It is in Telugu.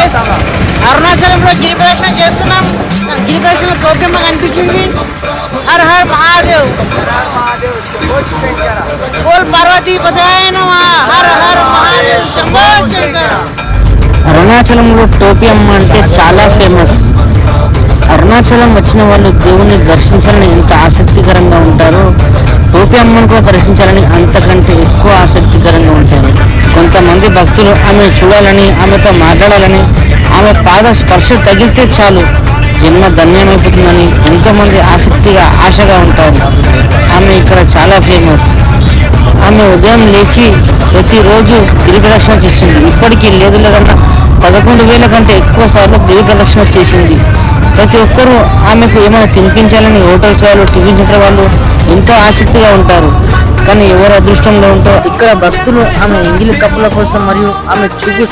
గైస్, అరుణాచలంలో గిరి ప్రదక్షిణ చేస్తున్నాం. గిరి ప్రదక్షిణ టోపియమ్మ కనిపించింది. హర్ హర్ మహాదేవ్, బోల్ పార్వతీపతయ నమః. Her her Mahadev, Shambho Shankara. అరుణాచలంలో టోపియమ్మ అంటే చాలా ఫేమస్. అరుణాచలం వచ్చిన వాళ్ళు దేవుని దర్శించాలని ఎంత ఆసక్తికరంగా ఉంటారో, టోపియమ్మను కూడా దర్శించాలని అంతకంటే ఎక్కువ ఆసక్తికరంగా ఉంటారు. కొంతమంది భక్తులు ఆమె చూడాలని, ఆమెతో మాట్లాడాలని, ఆమె పాద స్పర్శ తగిలితే చాలు జన్మ ధన్యమైపోతుందని ఎంతోమంది ఆసక్తిగా ఆశగా ఉంటారు. ఆమె ఇక్కడ చాలా ఫేమస్. ఆమె ఉదయం లేచి ప్రతిరోజు గిరి ప్రదక్షిణ చేసింది. ఇప్పటికీ లేదన్నా 11,000 కంటే ఎక్కువ సార్లు గిరి ప్రదక్షిణ చేసింది. ప్రతి ఒక్కరూ ఆమెకు ఏమైనా తినిపించాలని హోటల్స్ వాళ్ళు, టిఫిన్ సెంటర్ వాళ్ళు ఎంతో ఆసక్తిగా ఉంటారు. కానీ ఎవరు అదృష్టంలో ఉంటో ఇక్కడ భక్తులు ఆమె ఎంగిలి కప్పుల కోసం మరియు ఆమె చూపు